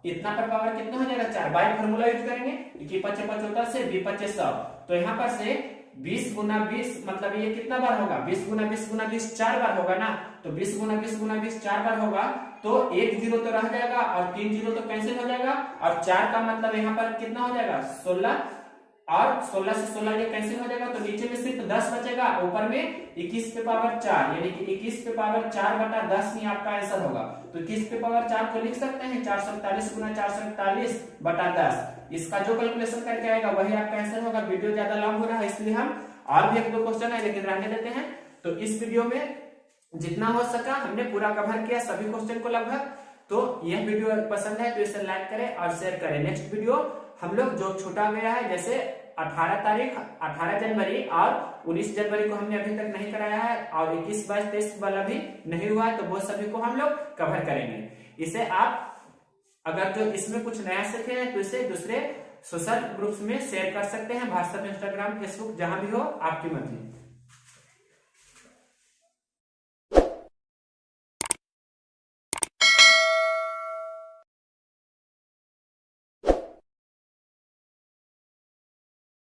इतना पर पावर कितना हो जाएगा? 4। बाई फॉर्मूला यूज करेंगे कि 5 75 से 20 25 100, तो यहाँ पर से 20 गुना 20, मतलब ये कितना बार होगा? 20 गुना 20 गुना 20 4 बार होगा ना, तो 20 गुना 20 गुना 20 4 बार होगा, तो 1 0 तो रह जाएगा और 3 0 तो कैंसिल हो जाएगा, और 4 का मतलब यहाँ पर कितना हो जाएगा? 16, और 16 से 16 ये कैंसिल हो जाएगा, तो नीचे में सिर्फ 10 बचेगा, ऊपर में 21 पे पावर 4, यानी कि 21 पे पावर 4 बटा 10 ही आपका आंसर होगा। तो 21 पे पावर 4 को लिख सकते हैं 441 गुना 441 बटा 10। इसका जो कैलकुलेशन करके आएगा वही आपका आंसर होगा। वीडियो ज्यादा लंबा हो रहा है इसलिए हम और भी 1-2 क्वेश्चन है लेकिन रहने देते हैं। तो इस वीडियो में जितना हो सका हमने पूरा कवर किया सभी क्वेश्चन को लगभग। तो यह वीडियो पसंद है तो इसे लाइक करें और शेयर करें। नेक्स्ट वीडियो हम लोग जो छूटा गया है, जैसे 18 जनवरी और 19 जनवरी को हमने अभी तक नहीं कराया है, और 21, 22, 23 वाला भी नहीं हुआ है, तो वो सभी को हम लोग कवर करेंगे। इसे आप अगर जो इसमें कुछ नया सीखे हैं तो इसे दूसरे सोशल ग्रुप्स में शेयर कर सकते हैं, व्हाट्सएप, इंस्टाग्राम, फेसबुक, जहां भी हो आपकी मर्जी।